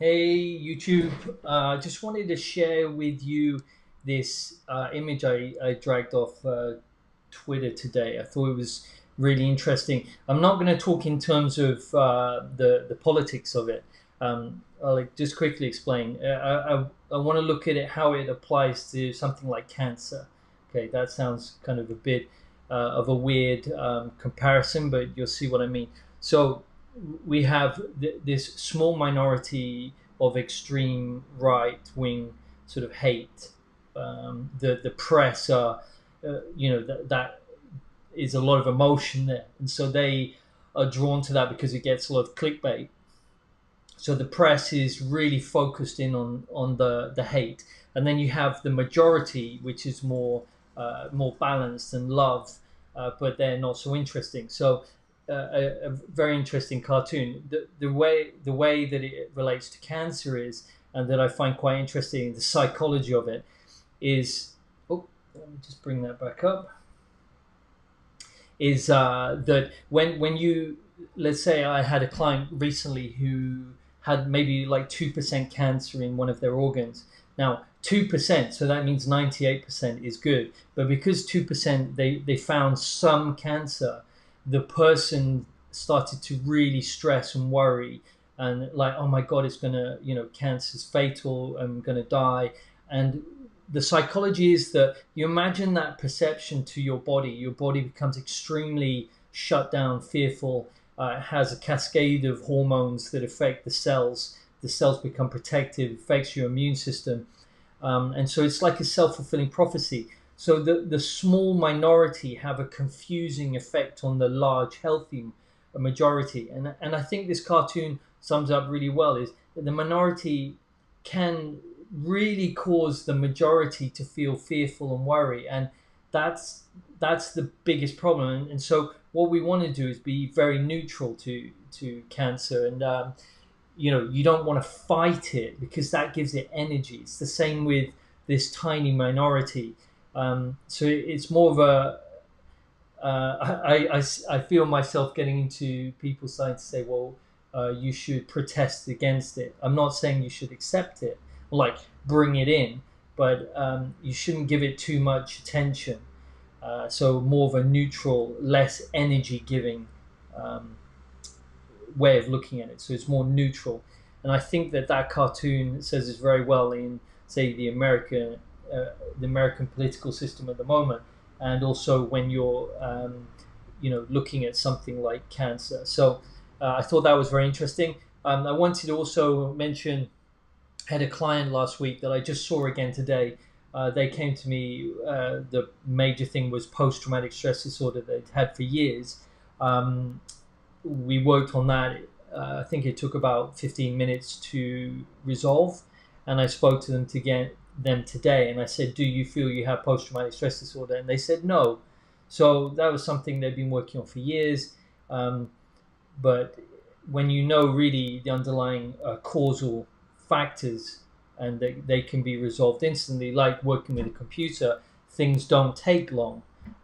Hey YouTube, just wanted to share with you this image I dragged off Twitter today. I thought it was really interesting. I'm not going to talk in terms of the politics of it. I'll just quickly explain. I want to look at it how it applies to something like cancer. Okay, that sounds kind of a bit of a weird comparison, but you'll see what I mean. So we have this small minority of extreme right wing sort of hate. The press are, that is a lot of emotion there, and so they are drawn to that because it gets a lot of clickbait. So the press is really focused in on the hate, and then you have the majority, which is more balanced and love, but they're not so interesting. So a very interesting cartoon. The way that it relates to cancer is, and that I find quite interesting, the psychology of it is. Oh, let me just bring that back up. Is that when you, let's say I had a client recently who had maybe like 2% cancer in one of their organs. Now 2%, so that means 98% is good. But because 2% they found some cancer, the person started to really stress and worry and like, oh my god, it's gonna, cancer's fatal, I'm gonna die. And the psychology is that you imagine that perception to your body becomes extremely shut down, fearful. It has a cascade of hormones that affect the cells. The cells become protective, affects your immune system. And so it's like a self-fulfilling prophecy. So the small minority have a confusing effect on the large, healthy majority. And I think this cartoon sums up really well is that the minority can really cause the majority to feel fearful and worry. And that's the biggest problem. And so what we want to do is be very neutral to cancer. And you don't want to fight it because that gives it energy. It's the same with this tiny minority. So it's more of a I feel myself getting into people starting to say, well, you should protest against it. I'm not saying you should accept it, like bring it in, but you shouldn't give it too much attention. So more of a neutral, less energy giving um, way of looking at it. So it's more neutral. And I think that cartoon says this very well in, say, the American political system at the moment, and also when you're, looking at something like cancer. So I thought that was very interesting. I wanted to also mention, I had a client last week that I just saw again today. They came to me. The major thing was post-traumatic stress disorder they'd had for years. Um, we worked on that. I think it took about 15 minutes to resolve, and I spoke to them today, and I said, "Do you feel you have post-traumatic stress disorder?" And they said no. So that was something they've been working on for years. Um, but when you know really the underlying causal factors, and they can be resolved instantly, like working with a computer, things don't take long.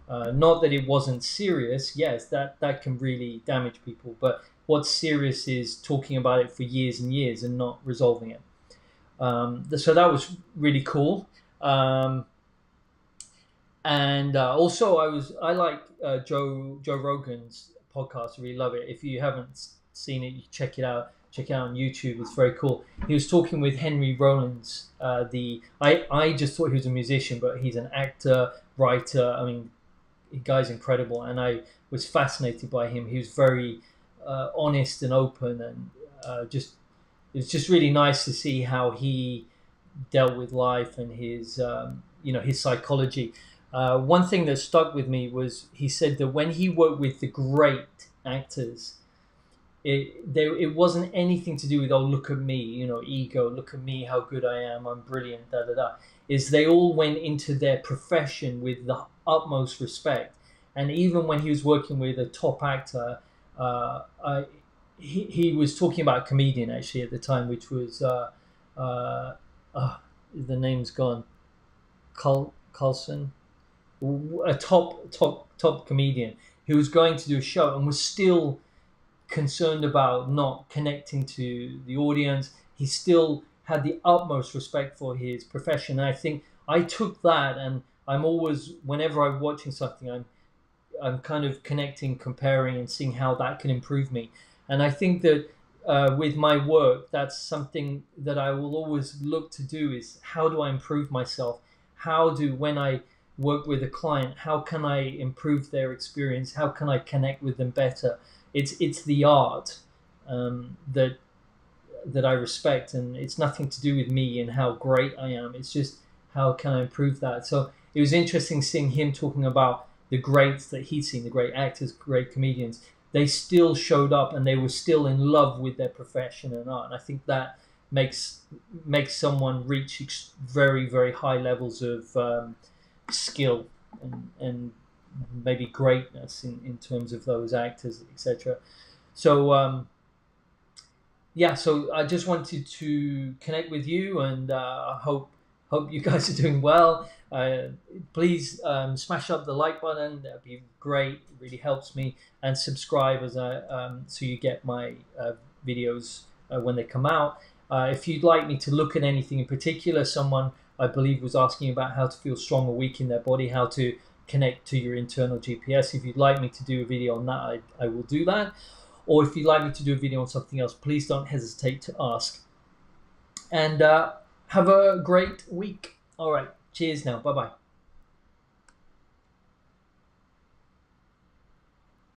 Not that it wasn't serious. Yes, that can really damage people. But what's serious is talking about it for years and years and not resolving it. So that was really cool. And also, I like Joe Rogan's podcast. I really love it. If you haven't seen it, you check it out. Check it out on YouTube. It's very cool. He was talking with Henry Rollins. I just thought he was a musician, but he's an actor, writer. I mean, the guy's incredible, and I was fascinated by him. He was very honest and open, and just it's just really nice to see how he dealt with life and his psychology. One thing that stuck with me was he said that when he worked with the great actors, it wasn't anything to do with, oh, look at me, ego, look at me, how good I am, I'm brilliant, da da da. Is they all went into their profession with the utmost respect. And even when he was working with a top actor, he was talking about a comedian actually at the time, which was uh, the name's gone, Carlson, a top comedian who was going to do a show and was still concerned about not connecting to the audience. He still had the utmost respect for his profession. And I think I took that, and I'm always, whenever I'm watching something, I'm kind of connecting, comparing, and seeing how that can improve me. And I think that with my work, that's something that I will always look to do: is how do I improve myself? How do, when I work with a client, how can I improve their experience? How can I connect with them better? It's the art that I respect, and it's nothing to do with me and how great I am. It's just how can I improve that. So it was interesting seeing him talking about the greats that he'd seen, the great actors, great comedians. They still showed up and they were still in love with their profession and art. And I think that makes someone reach very, very high levels of skill and maybe greatness in terms of those actors, etc. So yeah, so I just wanted to connect with you, and I hope you guys are doing well. Please smash up the like button. That'd be great. It really helps me. And subscribe as so you get my videos when they come out. If you'd like me to look at anything in particular, someone I believe was asking about how to feel strong or weak in their body, how to connect to your internal GPS. If you'd like me to do a video on that, I will do that. Or if you'd like me to do a video on something else, please don't hesitate to ask. And have a great week. All right. Cheers now. Bye-bye.